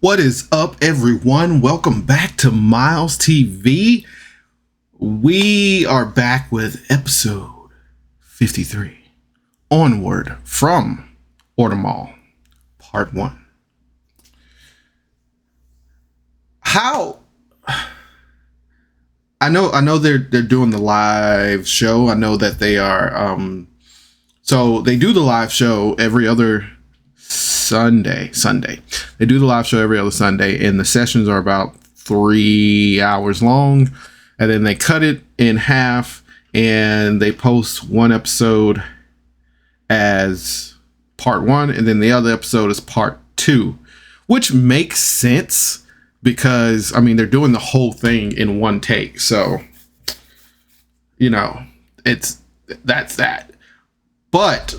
What is up, everyone? Welcome back to Miles TV. We are back with episode 53, Onward from Ortamall, part 1. How? I know they're doing the live show. I know that they are. So they do the live show every other Sunday. They do the live show every other Sunday, and the sessions are about 3 hours long, and then they cut it in half and they post one episode as part 1 and then the other episode is part 2, which makes sense because I mean they're doing the whole thing in one take, so you know that's that. But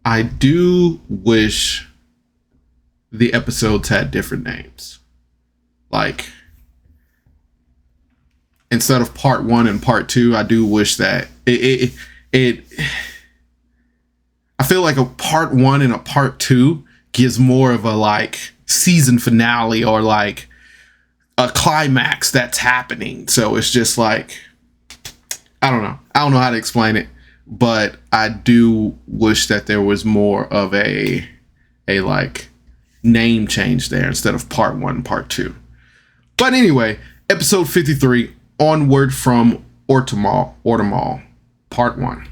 I do wish the episodes had different names. Like, instead of part 1 and part 2, I do wish that it I feel like a part 1 and a part 2 gives more of a like season finale or like a climax that's happening. So it's just like, I don't know how to explain it. But I do wish that there was more of a like name change there instead of part 1 and part 2. But anyway, episode 53, Onward from Ortamall, part 1.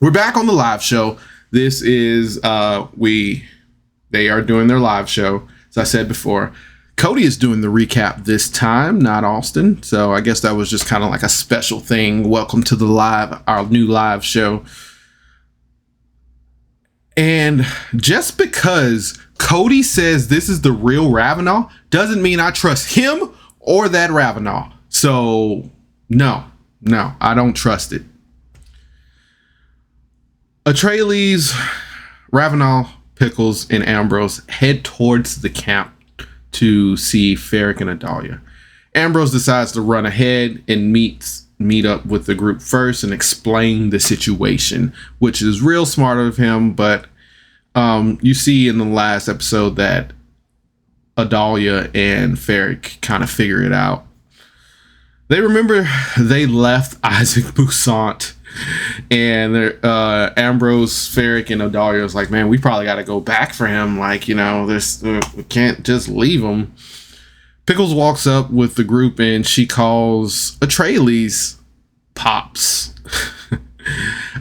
We're back on the live show. This is they are doing their live show. As I said before, Cody is doing the recap this time, not Austin. So I guess that was just kind of like a special thing. Welcome to our new live show. And just because Cody says this is the real Ravenel doesn't mean I trust him or that Ravenel. So no, I don't trust it. Atreides, Ravenel, Pickles, and Ambrose head towards the camp to see Ferric and Adalia. Ambrose decides to run ahead and meet up with the group first and explain the situation, which is real smart of him. But you see in the last episode that Adalia and Ferric kind of figure it out. They remember they left Isaac Boussaint, and Ambrose, Ferric, and Adalia was like, man, we probably got to go back for him. Like, you know, we can't just leave him. Pickles walks up with the group and she calls Atreides Pops.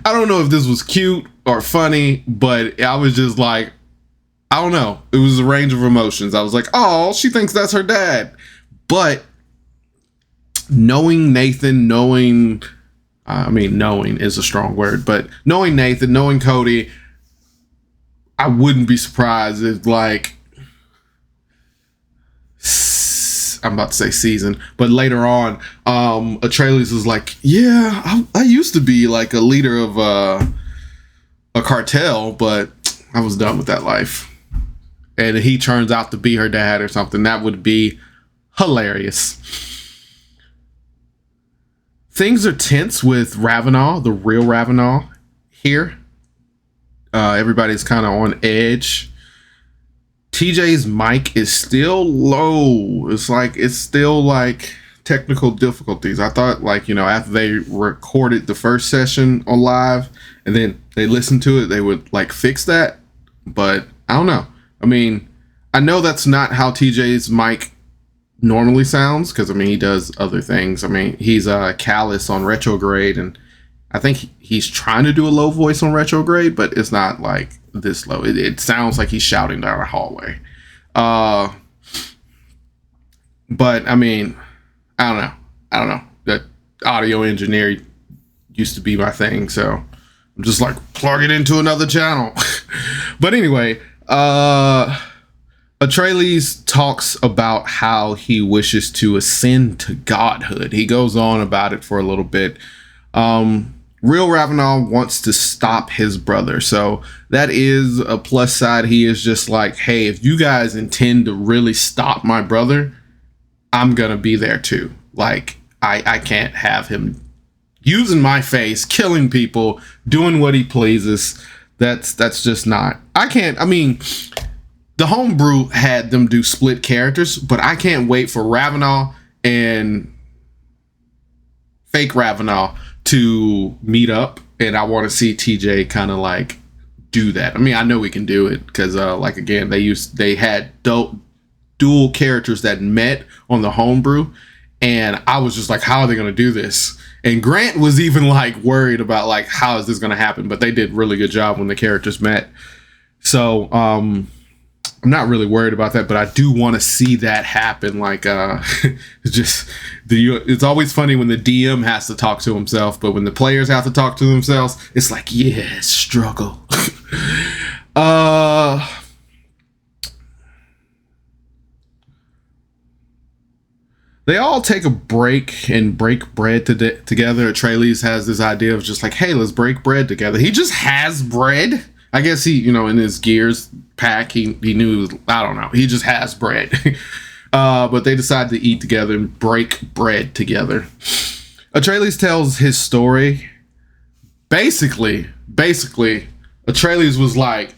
I don't know if this was cute or funny, but I was just like, I don't know. It was a range of emotions. I was like, oh, she thinks that's her dad. But knowing Nathan, knowing is a strong word, but knowing Nathan, knowing Cody, I wouldn't be surprised if, like, I'm about to say season, but later on, Atreides was like, yeah, I used to be like a leader of a cartel, but I was done with that life. And he turns out to be her dad or something. That would be hilarious. Things are tense with Ravenel, the real Ravenel here. Everybody's kind of on edge. TJ's mic is still low. It's still like technical difficulties. I thought, like, you know, after they recorded the first session on live and then they listened to it, they would like fix that. But I don't know. I mean, I know that's not how TJ's mic normally sounds, because I mean he does other things. I mean, he's Callus on Retrograde, and I think he's trying to do a low voice on Retrograde, but it's not like this low. It sounds like he's shouting down a hallway. But I mean, I don't know. That audio engineer used to be my thing, so I'm just like, plug it into another channel. But anyway, Atreides talks about how he wishes to ascend to godhood. He goes on about it for a little bit. Real Ravenel wants to stop his brother. So that is a plus side. He is just like, hey, if you guys intend to really stop my brother, I'm going to be there too. Like, I can't have him using my face, killing people, doing what he pleases. That's just not, I mean, The homebrew had them do split characters, but I can't wait for Ravenel and fake Ravenel to meet up, and I want to see TJ kind of like do that. I mean, I know we can do it because like again, they had dual characters that met on the homebrew, and I was just like, how are they going to do this? And Grant was even like worried about like, how is this going to happen? But they did really good job when the characters met. So I'm not really worried about that, but I do want to see that happen. Like, it's always funny when the DM has to talk to himself, but when the players have to talk to themselves, it's like, yeah, struggle. They all take a break and break bread together. Atreides has this idea of just like, hey, let's break bread together. He just has bread. I guess he, in his gears pack, he knew it was, I don't know. He just has bread. But they decide to eat together and break bread together. Atreides tells his story. Basically, Atreides was like,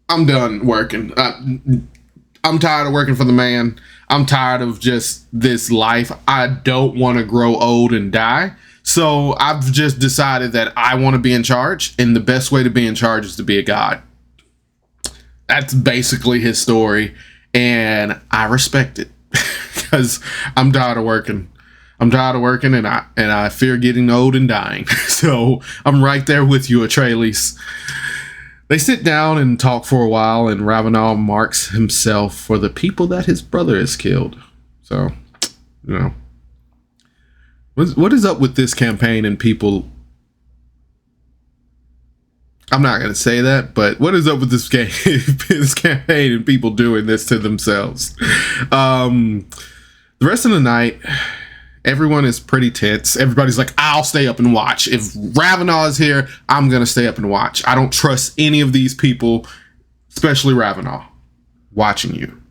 I'm done working. I'm tired of working for the man. I'm tired of just this life. I don't want to grow old and die. So I've just decided that I want to be in charge, and the best way to be in charge is to be a god. That's basically his story, and I respect it because I'm tired of working. I'm tired of working, and I fear getting old and dying. So I'm right there with you, Atreides. They sit down and talk for a while, and Ravenel marks himself for the people that his brother has killed. So, what is up with this campaign and people? I'm not going to say that, but what is up with this game, this campaign and people doing this to themselves? The rest of the night, everyone is pretty tense. Everybody's like, I'll stay up and watch. If Ravenel is here, I'm going to stay up and watch. I don't trust any of these people, especially Ravenel, watching you.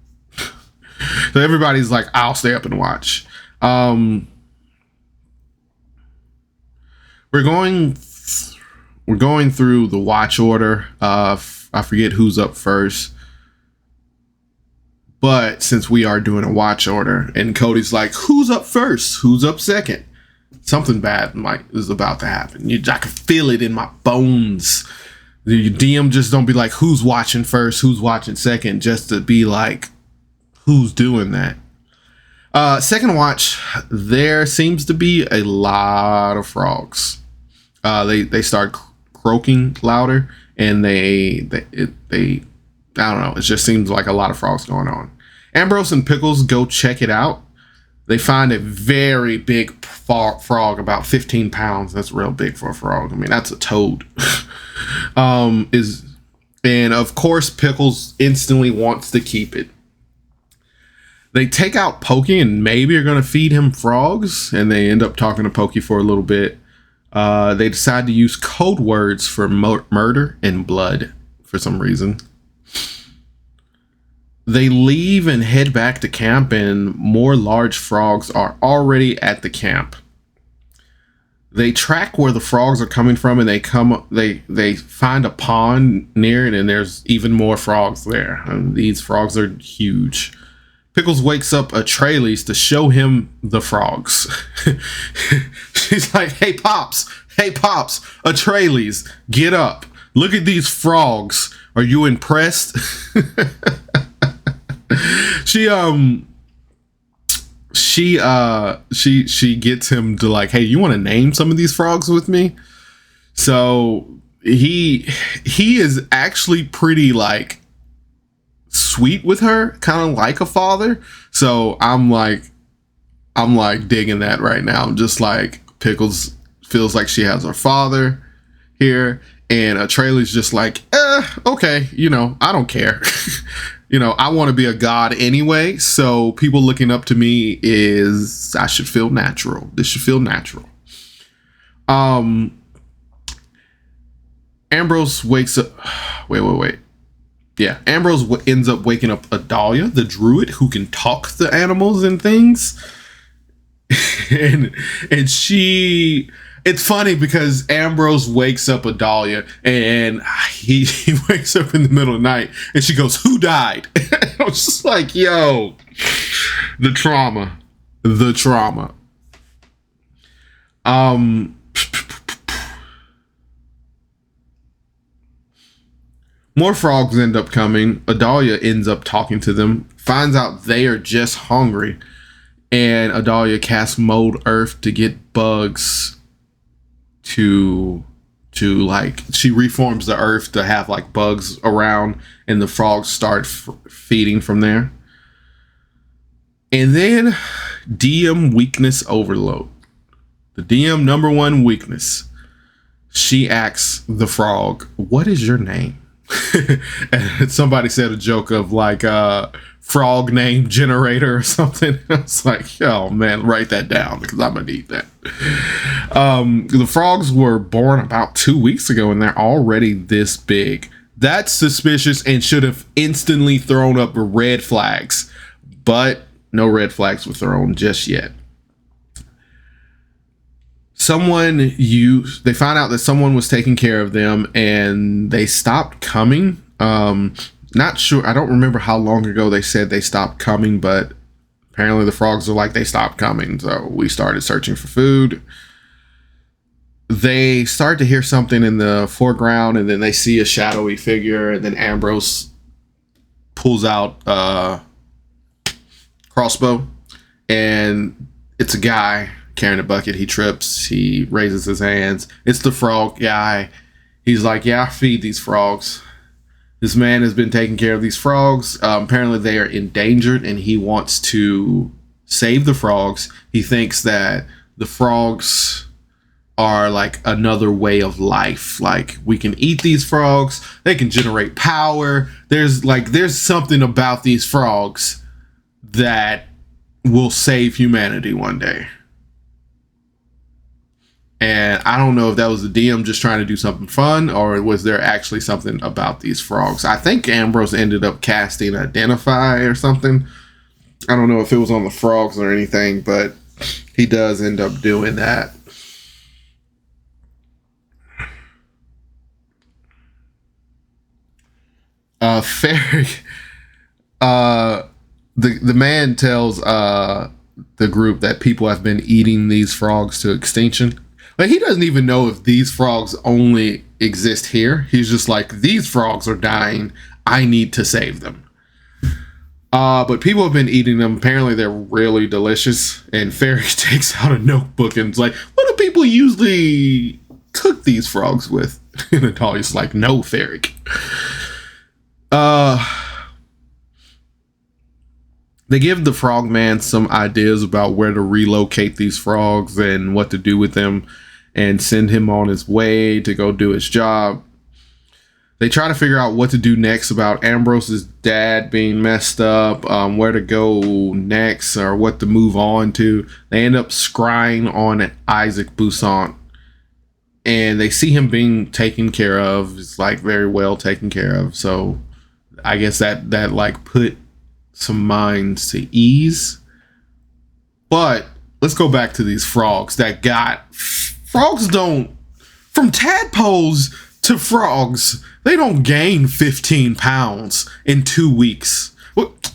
So everybody's like, I'll stay up and watch. We're going through the watch order. I forget who's up first. But since we are doing a watch order, and Cody's like, who's up first? Who's up second? Something bad is about to happen. I can feel it in my bones. The DM just don't be like, who's watching first? Who's watching second? Just to be like, who's doing that? Second watch, there seems to be a lot of frogs. They start croaking louder, and they I don't know. It just seems like a lot of frogs going on. Ambrose and Pickles go check it out. They find a very big frog, about 15 pounds. That's real big for a frog. I mean, that's a toad. And of course, Pickles instantly wants to keep it. They take out Pokey and maybe are going to feed him frogs, and they end up talking to Pokey for a little bit. They decide to use code words for murder and blood for some reason. They leave and head back to camp, and more large frogs are already at the camp. They track where the frogs are coming from, and they find a pond near it, and there's even more frogs there. And these frogs are huge. Pickles wakes up Atreides to show him the frogs. She's like, hey Pops, Atreides, get up. Look at these frogs. Are you impressed? She gets him to like, hey, you want to name some of these frogs with me? So he is actually pretty like sweet with her, kind of like a father. So I'm like digging that right now. I'm just like, Pickles feels like she has her father here, and Atreides just like, okay, I don't care. I want to be a god anyway, so people looking up to me I should feel natural. This should feel natural. Ambrose wakes up. Wait. Yeah, Ambrose ends up waking up Adalia, the druid who can talk to animals and things. and she it's funny because Ambrose wakes up Adalia, and he wakes up in the middle of the night, and she goes, "Who died?" I was just like, "Yo, the trauma, the trauma." More frogs end up coming. Adalia ends up talking to them, finds out they are just hungry, and Adalia casts Mold Earth to get bugs to like, she reforms the earth to have like bugs around, and the frogs start feeding from there. And then DM weakness overload. The DM number one weakness. She asks the frog, "What is your name?" And somebody said a joke of like frog name generator or something. I was like, "Oh man, write that down because I'm gonna need that." The frogs were born about 2 weeks ago, and they're already this big. That's suspicious and should have instantly thrown up red flags, but no red flags were thrown just yet. They found out that someone was taking care of them, and they stopped coming. Not sure. I don't remember how long ago they said they stopped coming, but apparently the frogs are like, they stopped coming. So we started searching for food. They start to hear something in the foreground, and then they see a shadowy figure, and then Ambrose pulls out a crossbow, and it's a guy carrying a bucket. He trips, he raises his hands. It's the frog guy. He's like, "Yeah, I feed these frogs. This man has been taking care of these frogs. Apparently they are endangered, and he wants to save the frogs. He thinks that the frogs are like another way of life. Like, we can eat these frogs, they can generate power. There's something about these frogs that will save humanity one day." And I don't know if that was the DM just trying to do something fun, or was there actually something about these frogs. I think Ambrose ended up casting Identify or something. I don't know if it was on the frogs or anything, but he does end up doing that. Ferric, the man tells the group that people have been eating these frogs to extinction. But he doesn't even know if these frogs only exist here. He's just like, "These frogs are dying. I need to save them." But people have been eating them. Apparently they're really delicious. And Ferric takes out a notebook and is like, "What do people usually cook these frogs with?" And Natalia's like, "No, Ferric." They give the frogman some ideas about where to relocate these frogs and what to do with them, and send him on his way to go do his job. They try to figure out what to do next about Ambrose's dad being messed up, where to go next, or what to move on to. They end up scrying on Isaac Boussaint, and they see him being taken care of. It's like very well taken care of. So I guess that like put some minds to ease. But let's go back to these frogs that got... Frogs don't... From tadpoles to frogs, they don't gain 15 pounds in 2 weeks. What?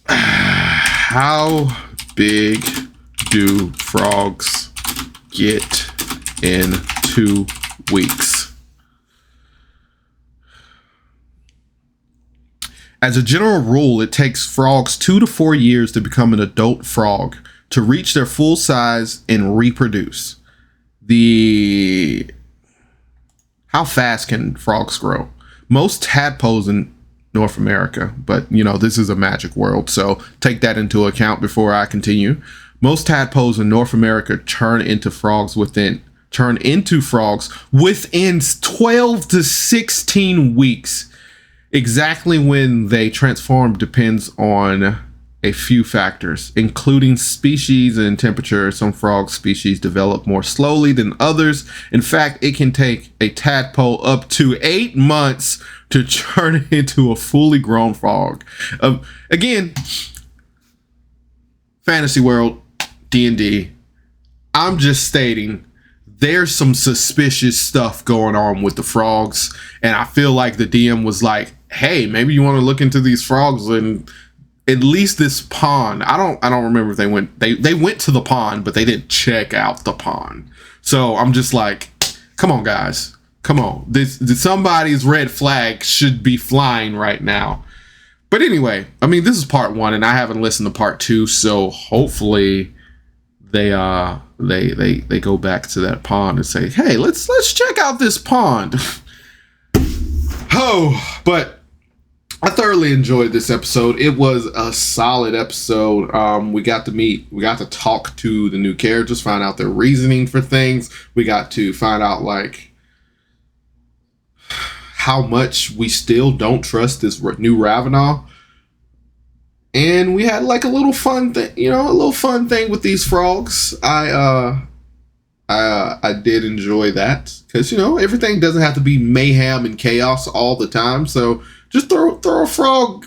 How big do frogs get in 2 weeks? As a general rule, it takes frogs 2 to 4 years to become an adult frog, to reach their full size and reproduce. How fast can frogs grow? Most tadpoles in North America, but this is a magic world, so take that into account before I continue. Most tadpoles in North America turn into frogs within 12 to 16 weeks. Exactly when they transform depends on a few factors, including species and temperature. Some frog species develop more slowly than others. In fact, it can take a tadpole up to 8 months to turn it into a fully grown frog. Again, fantasy world, D&D. I'm just stating there's some suspicious stuff going on with the frogs, and I feel like the DM was like, hey, maybe you want to look into these frogs and at least this pond. I don't remember if they went to the pond, but they didn't check out the pond. So I'm just like, come on, guys. Come on. Somebody's red flag should be flying right now. But anyway, I mean, this is part 1, and I haven't listened to part 2, so hopefully they go back to that pond and say, hey, let's check out this pond. Oh, but I thoroughly enjoyed this episode. It was a solid episode. We got to talk to the new characters, find out their reasoning for things. We got to find out like how much we still don't trust this new Ravenel. And we had like a little fun thing, with these frogs. I did enjoy that because, everything doesn't have to be mayhem and chaos all the time. So just throw a frog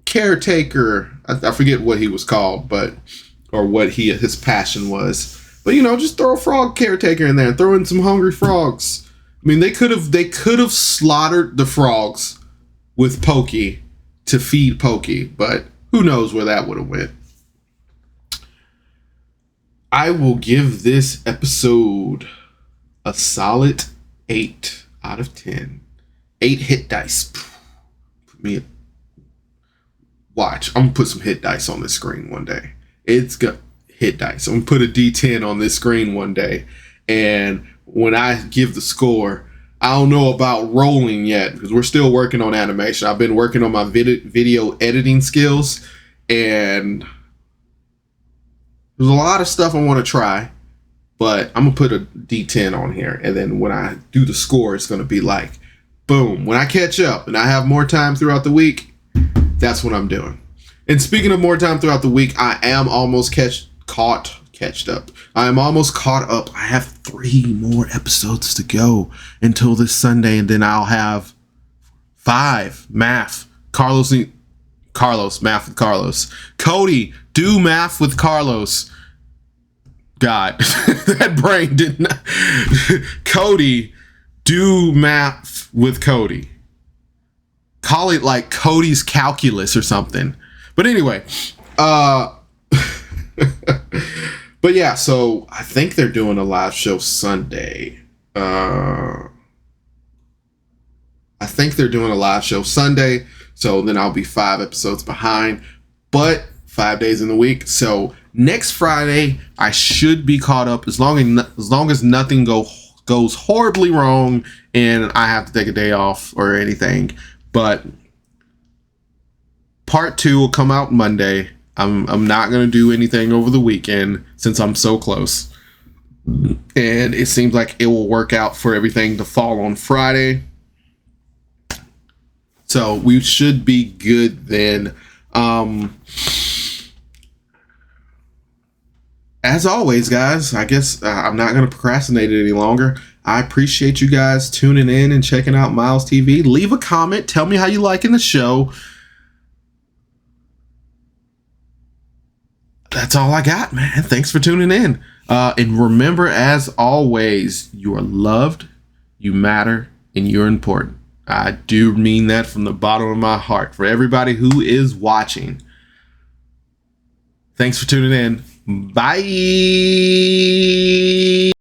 caretaker. I forget what he was called, or what his passion was. But, just throw a frog caretaker in there and throw in some hungry frogs. I mean, they could have slaughtered the frogs with Pokey to feed Pokey, but who knows where that would have went. I will give this episode a solid 8 out of 10. 8 hit dice. Watch, I'm gonna put some hit dice on this screen one day. It's got hit dice. I'm gonna put a D10 on this screen one day, and when I give the score, I don't know about rolling yet because we're still working on animation. I've been working on my video editing skills, and there's a lot of stuff I want to try, but I'm gonna put a D10 on here, and then when I do the score, it's gonna be like, boom. When I catch up and I have more time throughout the week, that's what I'm doing. And speaking of more time throughout the week, I am almost catched up. I am almost caught up. I have 3 more episodes to go until this Sunday, and then I'll have 5 math. Math with Carlos. Cody, do math with Carlos. God, that brain did not. Cody, do math with Cody. Call it like Cody's calculus or something. But anyway, but yeah, so I think they're doing a live show Sunday. So then I'll be 5 episodes behind, but 5 days in the week. So next Friday, I should be caught up as long as nothing goes horribly wrong and I have to take a day off or anything. But part 2 will come out Monday. I'm not going to do anything over the weekend since I'm so close. And it seems like it will work out for everything to fall on Friday. So we should be good then. As always, guys, I guess I'm not going to procrastinate it any longer. I appreciate you guys tuning in and checking out Miles TV. Leave a comment. Tell me how you liking the show. That's all I got, man. Thanks for tuning in. And remember, as always, you are loved, you matter, and you're important. I do mean that from the bottom of my heart for everybody who is watching. Thanks for tuning in. Bye.